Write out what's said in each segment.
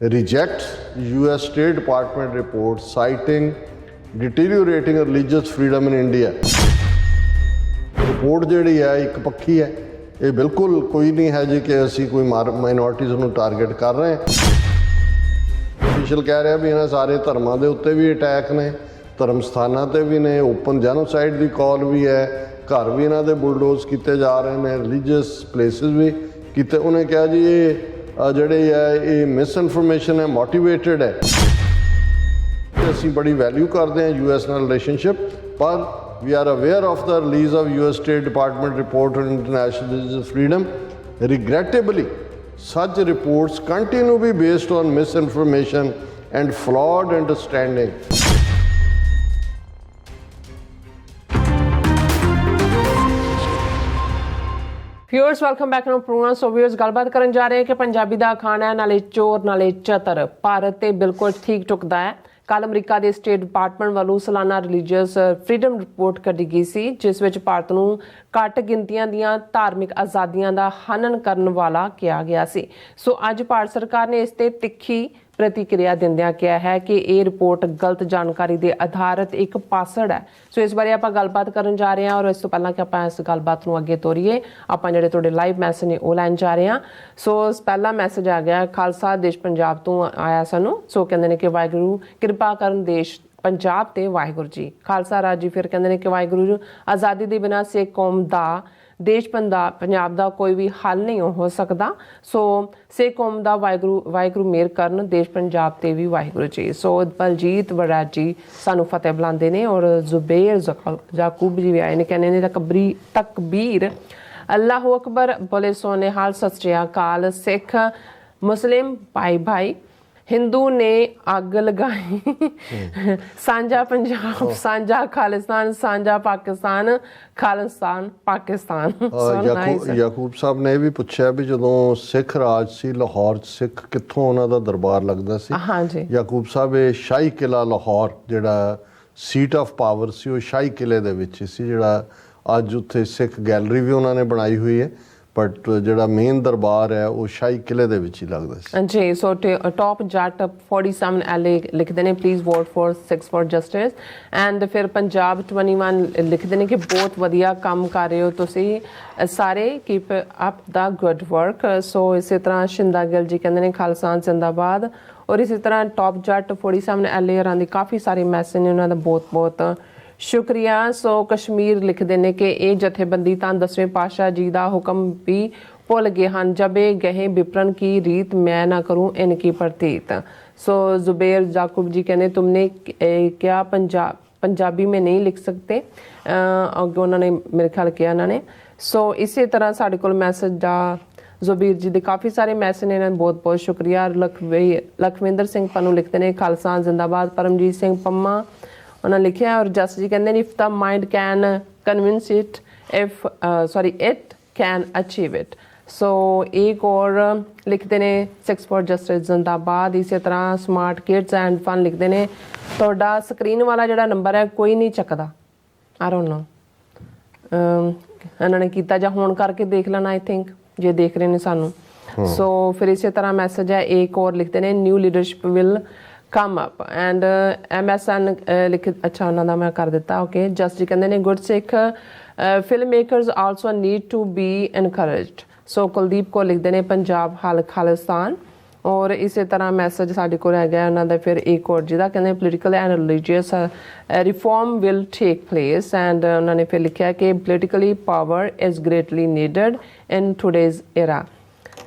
rejects US State Department report citing deteriorating religious freedom in India। Report ਜਿਹੜੀ ਹੈ ਇੱਕ ਪੱਖੀ ਹੈ, ਇਹ ਬਿਲਕੁਲ ਕੋਈ ਨਹੀਂ ਹੈ ਜੀ ਕਿ ਅਸੀਂ ਕੋਈ ਮਾਈਨੋਰਟੀਜ਼ ਨੂੰ ਟਾਰਗੇਟ ਕਰ ਰਹੇ ਹਾਂ। ਅਫੀਸ਼ੀਅਲ ਕਹਿ ਰਿਹਾ ਵੀ ਇਹਨਾਂ ਸਾਰੇ ਧਰਮਾਂ ਦੇ ਉੱਤੇ ਵੀ ਅਟੈਕ ਨੇ, ਧਰਮ ਸਥਾਨਾਂ 'ਤੇ ਵੀ ਨੇ, ਓਪਨ ਜੈਨੋਸਾਈਡ ਦੀ ਕਾਲ ਵੀ ਹੈ, ਘਰ ਵੀ ਇਹਨਾਂ ਦੇ ਬੁਲਡੋਜ਼ ਕੀਤੇ ਜਾ ਰਹੇ ਨੇ, ਰਿਲੀਜੀਅਸ ਪਲੇਸਿਸ ਵੀ ਕੀਤੇ। ਉਹਨੇ ਕਿਹਾ ਜੀ ਇਹ ਜਿਹੜੇ ਹੈ ਇਹ ਮਿਸਇਨਫੋਰਮੇਸ਼ਨ ਹੈ, ਮੋਟੀਵੇਟਡ ਹੈ। ਅਸੀਂ ਬੜੀ ਵੈਲਿਊ ਕਰਦੇ ਹਾਂ US ਨਾਲ ਰਿਲੇਸ਼ਨਸ਼ਿਪ, ਪਰ we are aware of the release of US State Department report on international religious freedom. Regrettably, such reports continue to be based on misinformation and flawed understanding. Viewers welcome back to program. So viewers ਗੱਲਬਾਤ ਕਰਨ ਜਾ ਰਹੇ ਹਾਂ ਕਿ ਪੰਜਾਬੀ ਦਾ ਖਾਣਾ ਨਾਲੇ ਚੋਰ ਨਾਲੇ ਚਤਰ ਭਾਰਤ ਤੇ ਬਿਲਕੁਲ ਠੀਕ ਟੁਕਦਾ ਹੈ। ਕੱਲ੍ਹ ਅਮਰੀਕਾ ਦੇ ਸਟੇਟ ਡਿਪਾਰਟਮੈਂਟ ਵੱਲੋਂ ਸਾਲਾਨਾ ਰਿਲੀਜੀਅਸ ਫਰੀडम ਰਿਪੋਰਟ ਕੱਢੀ ਗਈ ਸੀ, ਜਿਸ ਵਿੱਚ ਭਾਰਤ ਨੂੰ ਘੱਟ ਗਿਣਤੀਆਂ ਦੀਆਂ ਧਾਰਮਿਕ ਆਜ਼ਾਦੀਆਂ ਦਾ ਹਨਨ ਕਰਨ ਵਾਲਾ ਕਿਹਾ ਗਿਆ ਸੀ। ਸੋ ਅੱਜ ਭਾਰਤ ਸਰਕਾਰ ਨੇ ਇਸ ਤੇ ਤਿੱਖੀ ਪ੍ਰਤੀਕਿਰਿਆ ਦਿੰਦਿਆਂ ਕਿਹਾ ਹੈ ਕਿ ਇਹ ਰਿਪੋਰਟ ਗਲਤ ਜਾਣਕਾਰੀ ਦੇ ਆਧਾਰਿਤ ਇੱਕ ਪਾਸੜ ਹੈ। ਸੋ ਇਸ ਬਾਰੇ ਆਪਾਂ ਗੱਲਬਾਤ ਕਰਨ ਜਾ ਰਹੇ ਹਾਂ, ਔਰ ਇਸ ਤੋਂ ਪਹਿਲਾਂ ਕਿ ਆਪਾਂ ਇਸ ਗੱਲਬਾਤ ਨੂੰ ਅੱਗੇ ਤੋਰੀਏ, ਆਪਾਂ ਜਿਹੜੇ ਤੁਹਾਡੇ ਲਾਈਵ ਮੈਸੇਜ ਨੇ ਉਹ ਲੈਣ ਜਾ ਰਹੇ ਹਾਂ। ਸੋ ਪਹਿਲਾ ਮੈਸੇਜ ਆ ਗਿਆ ਖਾਲਸਾ ਦੇਸ਼ ਪੰਜਾਬ ਤੋਂ ਆਇਆ ਸਾਨੂੰ। ਸੋ ਕਹਿੰਦੇ ਨੇ ਕਿ ਵਾਹਿਗੁਰੂ ਕਿਰਪਾ ਕਰਨ ਦੇਸ਼ ਪੰਜਾਬ ਤੇ ਵਾਹਿਗੁਰੂ ਜੀ ਖਾਲਸਾ ਰਾਜ ਜੀ। ਫਿਰ ਕਹਿੰਦੇ ਨੇ ਕਿ ਵਾਹਿਗੁਰੂ ਜੀ ਆਜ਼ਾਦੀ ਦੇ ਬਿਨਾਂ ਸਿੱਖ ਕੌਮ ਦਾ ਦੇਸ਼ ਪੰਜਾਬ ਦਾ ਕੋਈ ਵੀ ਹੱਲ ਨਹੀਂ ਹੋ ਸਕਦਾ। ਸੋ ਸਿੱਖ ਕੌਮ ਦਾ ਵਾਹਿਗੁਰੂ ਮਿਹਰ ਕਰਨ ਦੇਸ਼ ਪੰਜਾਬ ਤੇ ਵੀ ਵਾਹਿਗੁਰੂ ਜੀ। ਸੋ ਬਲਜੀਤ ਵਰਾਜ ਜੀ ਸਾਨੂੰ ਫਤਿਹ ਬੁਲਾਉਂਦੇ ਨੇ, ਔਰ ਜ਼ੁਬੇਰ ਜਾਕੂਬ ਜੀ ਵੀ ਆਏ ਨੇ, ਕਹਿੰਦੇ ਨੇ ਤਕਬੀਰ ਅੱਲਾਹੁ ਅਕਬਰ ਬੋਲੇ ਸੋਨੇ ਹਾਲ ਸਤਿ ਸ਼੍ਰੀ ਅਕਾਲ। ਸਿੱਖ ਮੁਸਲਿਮ ਭਾਈ ਹਿੰਦੂ ਨੇ ਅੱਗ ਲਗਾਈ, ਸਾਂਝਾ ਪੰਜਾਬ ਸਾਂਝਾ ਖਾਲਿਸਤਾਨ ਸਾਂਝਾ ਪਾਕਿਸਤਾਨ ਖਾਲਿਸਤਾਨ ਪਾਕਿਸਤਾਨ। ਯਾਕੂਬ ਸਾਹਿਬ ਨੇ ਇਹ ਵੀ ਪੁੱਛਿਆ ਵੀ ਜਦੋਂ ਸਿੱਖ ਰਾਜ ਸੀ ਲਾਹੌਰ 'ਚ ਸਿੱਖ ਕਿੱਥੋਂ ਉਹਨਾਂ ਦਾ ਦਰਬਾਰ ਲੱਗਦਾ ਸੀ? ਹਾਂਜੀ ਯਾਕੂਬ ਸਾਹਿਬ, ਇਹ ਸ਼ਾਹੀ ਕਿਲਾ ਲਾਹੌਰ ਜਿਹੜਾ ਸੀਟ ਆਫ ਪਾਵਰ ਸੀ ਉਹ ਸ਼ਾਹੀ ਕਿਲੇ ਦੇ ਵਿੱਚ ਸੀ, ਜਿਹੜਾ ਅੱਜ ਉੱਥੇ ਸਿੱਖ ਗੈਲਰੀ ਵੀ ਉਹਨਾਂ ਨੇ ਬਣਾਈ ਹੋਈ ਹੈ, ਬਟ ਜਿਹੜਾ ਮੇਨ ਦਰਬਾਰ ਹੈ ਉਹ ਸ਼ਾਹੀ ਕਿਲੇ ਦੇ ਵਿੱਚ ਹੀ ਲੱਗਦਾ ਸੀ ਜੀ। ਸੋ ਟੌਪ ਜੱਟ 47 LA ਲਿਖਦੇ ਨੇ please vote for Sikhs for justice. And ਫਿਰ ਪੰਜਾਬ 21 ਲਿਖਦੇ ਨੇ ਕਿ ਬਹੁਤ ਵਧੀਆ ਕੰਮ ਕਰ ਰਹੇ ਹੋ ਤੁਸੀਂ ਸਾਰੇ, ਕੀਪ ਅਪ ਦਾ ਗੁੱਡ ਵਰਕ। ਸੋ ਇਸੇ ਤਰ੍ਹਾਂ ਸ਼ਿੰਦਾ ਗਿੱਲ ਜੀ ਕਹਿੰਦੇ ਨੇ ਖਾਲਸਾ ਜ਼ਿੰਦਾਬਾਦ। ਔਰ ਇਸੇ ਤਰ੍ਹਾਂ ਟੌਪ ਜੱਟ 47 LA ਹੋਰਾਂ ਦੇ ਕਾਫੀ ਸਾਰੇ ਮੈਸੇਜ ਨੇ, ਉਹਨਾਂ ਦਾ ਬਹੁਤ ਬਹੁਤ ਸ਼ੁਕਰੀਆ। ਸੋ ਕਸ਼ਮੀਰ ਲਿਖਦੇ ਨੇ ਕਿ ਇਹ ਜਥੇਬੰਦੀ ਤਾਂ 10ਵੇਂ ਪਾਤਸ਼ਾਹ ਜੀ ਦਾ ਹੁਕਮ ਵੀ ਭੁੱਲ ਗਏ ਹਨ, ਜਬੇ ਗਏ ਵਿਪਰਨ ਕੀ ਰੀਤ ਮੈਂ ਨਾ ਕਰੂੰ ਇਨਕੀ ਪ੍ਰਤੀਤ। ਸੋ ਜ਼ੁਬੇਰ ਜਾਕੂਬ ਜੀ ਕਹਿੰਦੇ ਤੁਮਨੇ ਕਿਆ ਪੰਜਾਬੀ में नहीं लिख सकते, ਅੱਗੇ ਉਹਨਾਂ ਨੇ ਮੇਰੇ ਖਿਆਲ ਕਿਹਾ ਇਹਨਾਂ ਨੇ। ਸੋ ਇਸੇ ਤਰ੍ਹਾਂ ਸਾਡੇ ਕੋਲ ਮੈਸੇਜ ਦਾ ਜ਼ੁਬੀਰ ਜੀ ਦੇ ਕਾਫੀ ਸਾਰੇ ਮੈਸੇਜ ਨੇ, ਇਹਨਾਂ ਨੂੰ ਬਹੁਤ ਬਹੁਤ ਸ਼ੁਕਰੀਆ। ਲਖਵਿੰਦਰ ਸਿੰਘ ਪੰਨੂ ਲਿਖਦੇ ਨੇ ਖਾਲਸਾ ਜ਼ਿੰਦਾਬਾਦ। ਪਰਮਜੀਤ ਸਿੰਘ ਪੰਮਾ ਉਹਨਾਂ ਲਿਖਿਆ, ਔਰ ਜਸ ਜੀ ਕਹਿੰਦੇ ਨੇ if the mind can convince it it can achieve it. So ਇੱਕ ਔਰ ਲਿਖਦੇ ਨੇ ਸਿੱਖਸ ਫॉर ਜਸਟਿਸ ਜ਼ਿੰਦਾਬਾਦ। ਇਸੇ ਤਰ੍ਹਾਂ ਸਮਾਰਟ ਕਿਡਸ ਐਂਡ ਫਨ ਲਿਖਦੇ ਨੇ ਤੁਹਾਡਾ ਸਕਰੀਨ ਵਾਲਾ ਜਿਹੜਾ ਨੰਬਰ ਹੈ ਕੋਈ ਨਹੀਂ ਚੱਕਦਾ, ਆਈ ਡੋਂਟ ਨੋ ਇਹਨਾਂ ਨੇ ਕੀਤਾ ਜਾਂ ਹੁਣ ਕਰਕੇ ਦੇਖ ਲੈਣਾ, ਆਈ ਥਿੰਕ ਜੇ ਦੇਖ ਰਹੇ ਨੇ ਸਾਨੂੰ। ਸੋ ਫਿਰ ਇਸੇ ਤਰ੍ਹਾਂ ਮੈਸੇਜ ਹੈ ਇੱਕ ਔਰ ਲਿਖਦੇ ਨੇ new leadership will come up and MSN ਲਿਖ ਅੱਛਾ ਉਹਨਾਂ ਦਾ ਮੈਂ ਕਰ ਦਿੱਤਾ। ਓਕੇ ਜਸਟ ਜੀ ਕਹਿੰਦੇ ਨੇ good Sikh film makers also need to be encouraged. So Kuldeep ਕੋ ਲਿਖਦੇ ਨੇ ਪੰਜਾਬ ਹਾਲ ਖਾਲਿਸਤਾਨ। ਔਰ ਇਸੇ ਤਰ੍ਹਾਂ ਮੈਸੇਜ ਸਾਡੇ ਕੋਲ ਹੈਗਾ ਉਹਨਾਂ ਦਾ ਫਿਰ ਇੱਕ ਹੋਰ ਜਿਹਦਾ ਕਹਿੰਦੇ political and religious reform will take place. And ਉਹਨਾਂ ਨੇ ਫਿਰ ਲਿਖਿਆ ਕਿ politically power is ਗ੍ਰੇਟਲੀ needed in today's ਏਰਾ।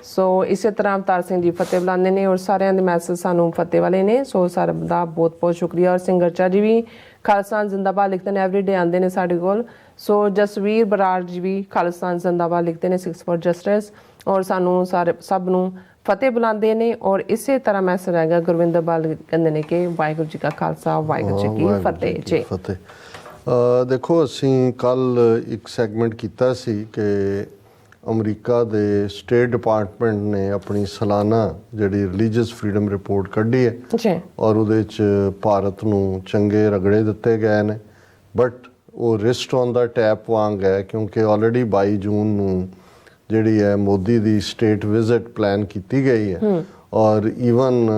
ਸੋ ਇਸੇ ਤਰ੍ਹਾਂ ਅਵਤਾਰ ਸਿੰਘ ਜੀ ਫਤਿਹ ਬੁਲਾਉਂਦੇ ਨੇ, ਔਰ ਸਾਰਿਆਂ ਦੇ ਮੈਸੇਜ ਸਾਨੂੰ ਫਤਿਹ ਵਾਲੇ ਨੇ। ਸੋ ਸਾਰਿਆਂ ਦਾ ਬਹੁਤ ਬਹੁਤ ਸ਼ੁਕਰੀਆ। ਔਰ ਸਿੰਗਰਚਾ ਜੀ ਵੀ ਖਾਲਸਾ ਜ਼ਿੰਦਾਬਾਦ ਲਿਖਦੇ ਨੇ, ਐਵਰੀ ਡੇ ਆਉਂਦੇ ਨੇ ਸਾਡੇ ਕੋਲ। ਸੋ ਜਸਵੀਰ ਬਰਾੜ ਜੀ ਵੀ ਖਾਲਸਾ ਜ਼ਿੰਦਾਬਾਦ ਲਿਖਦੇ ਨੇ ਸਿੱਖਸ ਫॉर ਜਸਟਿਸ, ਔਰ ਸਾਨੂੰ ਸਭ ਨੂੰ ਫਤਿਹ ਬੁਲਾਉਂਦੇ ਨੇ। ਔਰ ਇਸੇ ਤਰ੍ਹਾਂ ਮੈਸੇਜ ਹੈਗਾ ਗੁਰਵਿੰਦਰ ਬਾਲ ਕਹਿੰਦੇ ਨੇ ਕਿ ਵਾਹਿਗੁਰੂ ਜੀ ਕਾ ਖਾਲਸਾ ਵਾਹਿਗੁਰੂ ਜੀ ਕੀ ਫਤਿਹ ਜੀ। ਦੇਖੋ ਅਸੀਂ ਕੱਲ੍ਹ ਇੱਕ ਸੈਗਮੈਂਟ ਕੀਤਾ ਸੀ ਕਿ ਅਮਰੀਕਾ ਦੇ ਸਟੇਟ ਡਿਪਾਰਟਮੈਂਟ ਨੇ ਆਪਣੀ ਸਾਲਾਨਾ ਜਿਹੜੀ ਰਿਲੀਜੀਅਸ ਫਰੀडम ਰਿਪੋਰਟ ਕੱਢੀ ਹੈ, ਔਰ ਉਹਦੇ 'ਚ ਭਾਰਤ ਨੂੰ ਚੰਗੇ ਰਗੜੇ ਦਿੱਤੇ ਗਏ ਨੇ, ਬਟ ਉਹ ਰਿਸਟ ਔਨ ਦਾ ਟੈਪ ਵਾਂਗ ਹੈ, ਕਿਉਂਕਿ ਆਲਰੇਡੀ 22 ਜੂਨ ਨੂੰ ਜਿਹੜੀ ਹੈ ਮੋਦੀ ਦੀ ਸਟੇਟ ਵਿਜ਼ਿਟ ਪਲਾਨ ਕੀਤੀ ਗਈ ਹੈ, ਔਰ even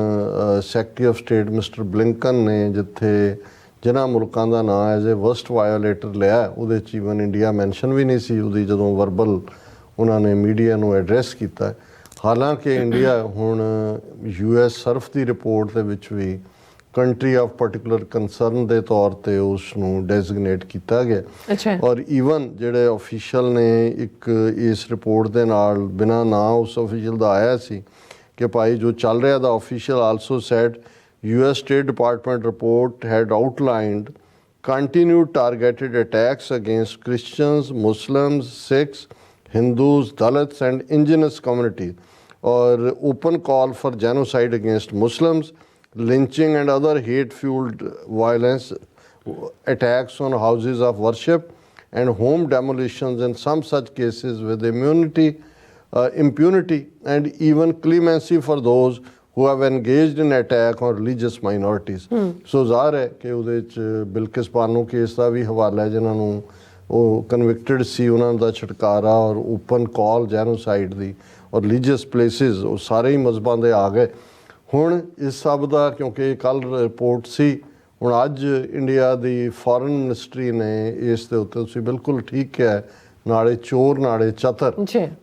secretary of state mister Blinken ਨੇ ਜਿੱਥੇ ਜਿਨ੍ਹਾਂ ਮੁਲਕਾਂ ਦਾ ਨਾਂ ਐਜ਼ ਏ ਵਰਸਟ ਵਾਇਓਲੇਟਰ ਲਿਆ, ਉਹਦੇ 'ਚ ਈਵਨ ਇੰਡੀਆ ਮੈਂਸ਼ਨ ਵੀ ਨਹੀਂ ਸੀ ਉਹਦੀ ਜਦੋਂ ਵਰਬਲ ਉਹਨਾਂ ਨੇ ਮੀਡੀਆ ਨੂੰ ਐਡਰੈਸ ਕੀਤਾ। ਹਾਲਾਂਕਿ ਇੰਡੀਆ ਹੁਣ US ਸਰਫ ਦੀ ਰਿਪੋਰਟ ਦੇ ਵਿੱਚ ਵੀ ਕੰਟਰੀ ਆਫ ਪਾਰਟਿਕੂਲਰ ਕੰਸਰਨ ਦੇ ਤੌਰ ਤੇ ਉਸ ਨੂੰ ਡੈਜ਼ਿਗਨੇਟ ਕੀਤਾ ਗਿਆ। ਔਰ ਈਵਨ ਜਿਹੜੇ ਅਫੀਸ਼ੀਅਲ ਨੇ ਇੱਕ ਇਸ ਰਿਪੋਰਟ ਦੇ ਨਾਲ ਬਿਨਾਂ ਨਾਂ ਉਸ ਅਫੀਸ਼ੀਅਲ ਦਾ ਆਇਆ ਸੀ ਕਿ ਭਾਈ ਜੋ ਚੱਲ ਰਿਹਾ ਦਾ official also said US State Department report had outlined continued targeted attacks against Christians, Muslims, Sikhs, Hindus, Dalits and indigenous communities, or open call for genocide against Muslims, lynching and other hate-fueled violence, attacks on houses of worship and home demolitions in some such cases with impunity and even clemency for those who have engaged in attack on religious minorities. ਸੋ ਜ਼ਾਹਰ ਹੈ ਕਿ ਉਹਦੇ 'ਚ Bilkis Bano case ਦਾ ਵੀ ਹਵਾਲਾ ਹੈ, ਜਿਨ੍ਹਾਂ ਨੂੰ ਉਹ ਕਨਵਿਕਟਡ ਸੀ, ਉਹਨਾਂ ਦਾ ਛੁਟਕਾਰਾ ਔਰ ਓਪਨ ਕਾਲ ਜੈਨੋਸਾਈਡ ਦੀ ਔਰ ਰਿਲੀਜੀਅਸ ਪਲੇਸਿਸ ਉਹ ਸਾਰੇ ਹੀ ਮਜ਼ਹਬਾਂ ਦੇ ਆ ਗਏ। ਹੁਣ ਇਸ ਸਭ ਦਾ ਕਿਉਂਕਿ ਕੱਲ੍ਹ ਰਿਪੋਰਟ ਸੀ, ਹੁਣ ਅੱਜ ਇੰਡੀਆ ਦੀ ਫੋਰਨ ਮਿਨਿਸਟਰੀ ਨੇ ਇਸ ਦੇ ਉੱਤੇ ਤੁਸੀਂ ਬਿਲਕੁਲ ਠੀਕ ਕਿਹਾ, ਨਾਲੇ ਚੋਰ ਨਾਲੇ ਚਤਰ,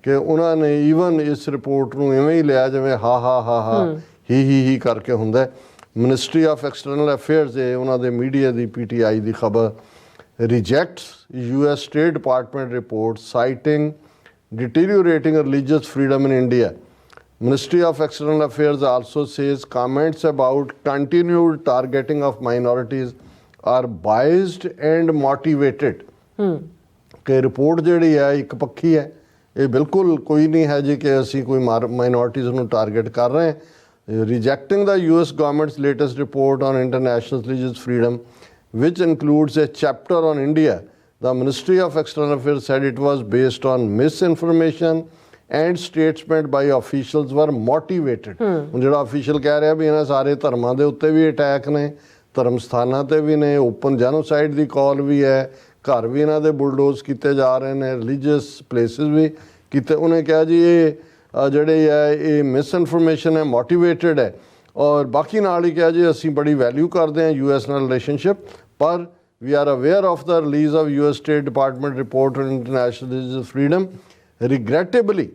ਕਿ ਉਹਨਾਂ ਨੇ ਈਵਨ ਇਸ ਰਿਪੋਰਟ ਨੂੰ ਇਵੇਂ ਹੀ ਲਿਆ ਜਿਵੇਂ ਹਾ ਹੀ ਕਰਕੇ ਹੁੰਦਾ। ਮਿਨਿਸਟਰੀ ਆਫ ਐਕਸਟਰਨਲ ਅਫੇਅਰਸ ਦੇ ਉਹਨਾਂ ਦੇ ਮੀਡੀਆ ਦੀ PTI ਦੀ ਖਬਰ rejects US State Department report citing deteriorating religious freedom in India. Ministry of External Affairs also says comments about continued targeting of minorities are biased and motivated. ਕਿ report ਜਿਹੜੀ ਹੈ ਇੱਕ ਪੱਖੀ ਹੈ, ਇਹ ਬਿਲਕੁਲ ਕੋਈ ਨਹੀਂ ਹੈ ਜੀ ਕਿ ਅਸੀਂ ਕੋਈ ਮਾਈਨੋਰਟੀਜ਼ ਨੂੰ ਟਾਰਗੇਟ ਕਰ ਰਹੇ ਹਾਂ। ਰਿਜੈਕਟਿੰਗ ਦਾ US governments latest report on international religious freedom which includes a chapter on India, the Ministry of External Affairs said it was based on misinformation and statements by officials were motivated. ਹੁਣ ਜਿਹੜਾ official ਕਹਿ ਰਿਹਾ ਵੀ ਇਹਨਾਂ ਸਾਰੇ ਧਰਮਾਂ ਦੇ ਉੱਤੇ ਵੀ attack ਨੇ, ਧਰਮ ਸਥਾਨਾਂ ਤੇ ਵੀ ਨੇ, ਓਪਨ ਜੈਨੋਸਾਈਡ ਦੀ ਕਾਲ ਵੀ ਹੈ, ਘਰ ਵੀ ਇਹਨਾਂ ਦੇ ਬੁਲਡੋਜ਼ ਕੀਤੇ ਜਾ ਰਹੇ ਨੇ, ਰਿਲੀਜੀਅਸ ਪਲੇਸਿਸ ਵੀ ਕੀਤੇ। ਉਹਨੇ ਕਿਹਾ ਜੀ ਇਹ ਜਿਹੜੇ ਹੈ ਇਹ ਮਿਸਇਨਫੋਰਮੇਸ਼ਨ ਹੈ, ਮੋਟੀਵੇਟਡ ਹੈ। ਔਰ ਬਾਕੀ ਨਾਲ ਹੀ ਕਿਹਾ ਜੀ ਅਸੀਂ ਬੜੀ ਵੈਲਿਊ ਕਰਦੇ ਹਾਂ US ਨਾਲ ਰਿਲੇਸ਼ਨਸ਼ਿਪ, ਪਰ we are aware of the release of US State Department report on international religious freedom. Regrettably,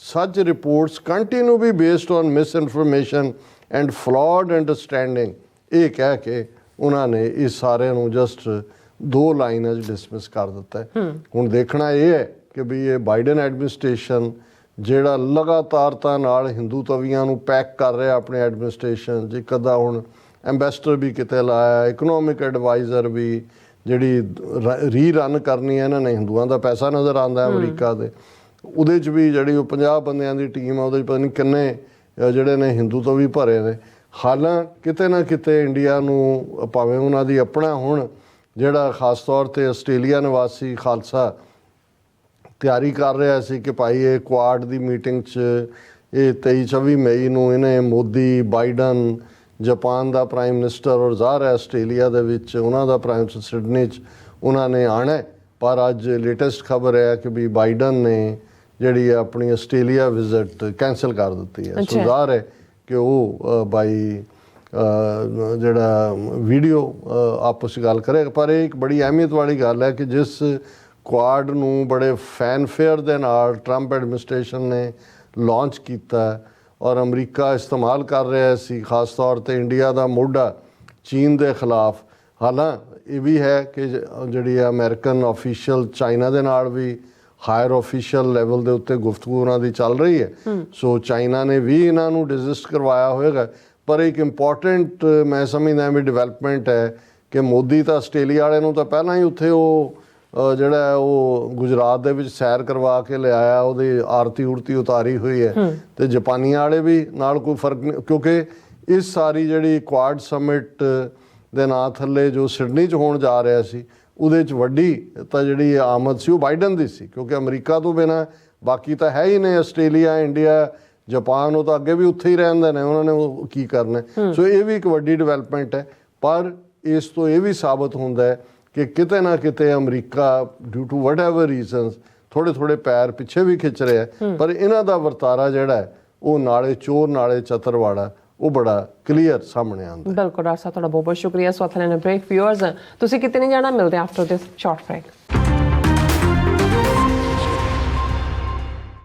such reports continue to be based on misinformation and flawed understanding. ਇਹ ਕਹਿ ਕੇ ਉਹਨਾਂ ਨੇ ਇਸ ਸਾਰੇ ਨੂੰ ਜਸਟ 2 ਲਾਈਨਾਂ 'ਚ ਡਿਸਮਿਸ ਕਰ ਦਿੱਤਾ ਹੈ। ਹੁਣ ਦੇਖਣਾ ਇਹ ਹੈ ਕਿ ਵੀ ਇਹ ਬਾਈਡਨ ਐਡਮਿਨਿਸਟ੍ਰੇਸ਼ਨ ਜਿਹੜਾ ਲਗਾਤਾਰਤਾ ਨਾਲ ਹਿੰਦੂ ਤਵੀਆਂ ਨੂੰ ਪੈਕ ਕਰ ਰਿਹਾ ਆਪਣੇ ਐਡਮਿਨਿਸਟ੍ਰੇਸ਼ਨ 'ਚ, ਇੱਕ ਅੱਧਾ ਹੁਣ ਐਂਬੈਸਡਰ ਵੀ ਕਿਤੇ ਲਾਇਆ, ਇਕਨੋਮਿਕ ਐਡਵਾਈਜ਼ਰ ਵੀ, ਜਿਹੜੀ ਰਨ ਕਰਨੀ ਹੈ ਇਹਨਾਂ ਨੇ, ਹਿੰਦੂਆਂ ਦਾ ਪੈਸਾ ਨਜ਼ਰ ਆਉਂਦਾ ਅਮਰੀਕਾ ਦੇ, ਉਹਦੇ 'ਚ ਵੀ ਜਿਹੜੀ ਉਹ 50 ਬੰਦਿਆਂ ਦੀ ਟੀਮ ਆ, ਉਹਦੇ 'ਚ ਪਤਾ ਨਹੀਂ ਕਿੰਨੇ ਜਿਹੜੇ ਨੇ ਹਿੰਦੂ ਤੋਂ ਵੀ ਭਰੇ ਨੇ। ਹਾਲਾਂ ਕਿਤੇ ਨਾ ਕਿਤੇ ਇੰਡੀਆ ਨੂੰ ਭਾਵੇਂ ਉਹਨਾਂ ਦੀ ਆਪਣਾ ਹੁਣ ਜਿਹੜਾ ਖਾਸ ਤੌਰ 'ਤੇ ਆਸਟ੍ਰੇਲੀਆ ਨਿਵਾਸੀ ਖਾਲਸਾ ਤਿਆਰੀ ਕਰ ਰਿਹਾ ਸੀ ਕਿ ਭਾਈ ਇਹ ਕੁਆਡ ਦੀ ਮੀਟਿੰਗ 'ਚ ਇਹ 23-24 ਮਈ ਨੂੰ ਇਹਨੇ ਮੋਦੀ, ਬਾਈਡਨ, ਜਾਪਾਨ ਦਾ ਪ੍ਰਾਈਮ ਮਿਨਿਸਟਰ ਔਰ ਜ਼ਾਹਰ ਹੈ ਆਸਟ੍ਰੇਲੀਆ ਦੇ ਵਿੱਚ ਉਹਨਾਂ ਦਾ ਪ੍ਰਾਈਮ ਮਿਨਿਸਟਰ ਸਿਡਨੀ 'ਚ ਉਹਨਾਂ ਨੇ ਆਉਣਾ। ਪਰ ਅੱਜ ਲੇਟੈਸਟ ਖਬਰ ਹੈ ਕਿ ਵੀ ਬਾਈਡਨ ਨੇ ਜਿਹੜੀ ਆਪਣੀ ਆਸਟ੍ਰੇਲੀਆ ਵਿਜ਼ਿਟ ਕੈਂਸਲ ਕਰ ਦਿੱਤੀ ਹੈ। ਸੋ ਜ਼ਾਹਰ ਹੈ ਕਿ ਉਹ ਬਾਈ ਜਿਹੜਾ ਵੀਡੀਓ ਆਪਸ ਗੱਲ ਕਰੇਗਾ। ਪਰ ਇਹ ਇੱਕ ਬੜੀ ਅਹਿਮੀਅਤ ਵਾਲੀ ਗੱਲ ਹੈ ਕਿ ਜਿਸ ਕੁਆਡ ਨੂੰ ਬੜੇ ਫੈਨਫੇਅਰ ਦੇ ਨਾਲ ਟਰੰਪ ਐਡਮਿਨਿਸਟ੍ਰੇਸ਼ਨ ਨੇ ਲਾਂਚ ਕੀਤਾ ਔਰ ਅਮਰੀਕਾ ਇਸਤੇਮਾਲ ਕਰ ਰਿਹਾ ਸੀ, ਖਾਸ ਤੌਰ 'ਤੇ ਇੰਡੀਆ ਦਾ ਮੋਢਾ ਚੀਨ ਦੇ ਖਿਲਾਫ। ਹਾਲਾਂ ਇਹ ਵੀ ਹੈ ਕਿ ਜਿਹੜੀ ਅਮਰੀਕਨ ਆਫੀਸ਼ੀਅਲ ਚਾਈਨਾ ਦੇ ਨਾਲ ਵੀ ਹਾਇਰ ਆਫੀਸ਼ੀਅਲ ਲੈਵਲ ਦੇ ਉੱਤੇ ਗੁਫ਼ਤਗੂ ਉਹਨਾਂ ਦੀ ਚੱਲ ਰਹੀ ਹੈ। ਸੋ ਚਾਈਨਾ ਨੇ ਵੀ ਇਹਨਾਂ ਨੂੰ ਡਿਜ਼ਿਸਟ ਕਰਵਾਇਆ ਹੋਏਗਾ। ਪਰ ਇੱਕ ਇੰਪੋਰਟੈਂਟ ਮੈਂ ਸਮਝਦਾ ਵੀ ਡਿਵੈਲਪਮੈਂਟ ਹੈ ਕਿ ਮੋਦੀ ਤਾਂ ਆਸਟ੍ਰੇਲੀਆ ਵਾਲੇ ਨੂੰ ਤਾਂ ਪਹਿਲਾਂ ਹੀ ਉੱਥੇ ਉਹ ਜਿਹੜਾ ਉਹ ਗੁਜਰਾਤ ਦੇ ਵਿੱਚ ਸੈਰ ਕਰਵਾ ਕੇ ਲਿਆਇਆ, ਉਹਦੀ ਆਰਤੀ ਉਰਤੀ ਉਤਾਰੀ ਹੋਈ ਹੈ। ਅਤੇ ਜਾਪਾਨੀਆਂ ਵਾਲੇ ਵੀ ਨਾਲ ਕੋਈ ਫਰਕ ਨਹੀਂ, ਕਿਉਂਕਿ ਇਸ ਸਾਰੀ ਜਿਹੜੀ ਕੁਆਡ ਸਮਿਟ ਦੇ ਨਾਂ ਥੱਲੇ ਜੋ ਸਿਡਨੀ 'ਚ ਹੋਣ ਜਾ ਰਿਹਾ ਸੀ, ਉਹਦੇ 'ਚ ਵੱਡੀ ਤਾਂ ਜਿਹੜੀ ਆਮਦ ਸੀ ਉਹ ਬਾਈਡਨ ਦੀ ਸੀ, ਕਿਉਂਕਿ ਅਮਰੀਕਾ ਤੋਂ ਬਿਨਾਂ ਬਾਕੀ ਤਾਂ ਹੈ ਹੀ ਨੇ, ਆਸਟ੍ਰੇਲੀਆ, ਇੰਡੀਆ, ਜਾਪਾਨ, ਉਹ ਤਾਂ ਅੱਗੇ ਵੀ ਉੱਥੇ ਹੀ ਰਹਿੰਦੇ ਨੇ, ਉਹਨਾਂ ਨੇ ਉਹ ਕੀ ਕਰਨਾ। ਸੋ ਇਹ ਵੀ ਇੱਕ ਵੱਡੀ ਡਿਵੈਲਪਮੈਂਟ ਹੈ। ਪਰ ਇਸ ਤੋਂ ਇਹ ਵੀ ਸਾਬਤ ਹੁੰਦਾ ਹੈ ਕਿ ਕਿਤੇ ਨਾ ਕਿਤੇ ਅਮਰੀਕਾ due to whatever reasons ਥੋੜ੍ਹੇ ਪੈਰ ਪਿੱਛੇ ਵੀ ਖਿੱਚ ਰਿਹਾ, ਪਰ ਇਹਨਾਂ ਦਾ ਵਰਤਾਰਾ ਜਿਹੜਾ ਹੈ ਉਹ ਨਾਲੇ ਚੋਰ ਨਾਲੇ ਚਤਰਵਾੜਾ ਉਹ ਬੜਾ ਕਲੀਅਰ ਸਾਹਮਣੇ ਆਉਂਦਾ। ਬਿਲਕੁਲ ਡਾਕਟਰ ਸਾਹਿਬ ਤੁਹਾਡਾ ਬਹੁਤ ਬਹੁਤ ਸ਼ੁਕਰੀਆ। ਸੋ ਅਥਲੇ ਨੇ ਬ੍ਰੇਕ ਵਿਊਅਰਸ ਤੁਸੀਂ ਕਿਤੇ ਨਹੀਂ ਜਾਣਾ, ਮਿਲਦੇ ਆਫਟਰ ਦਿਸ ਸ਼ਾਰਟ ਬ੍ਰੇਕ।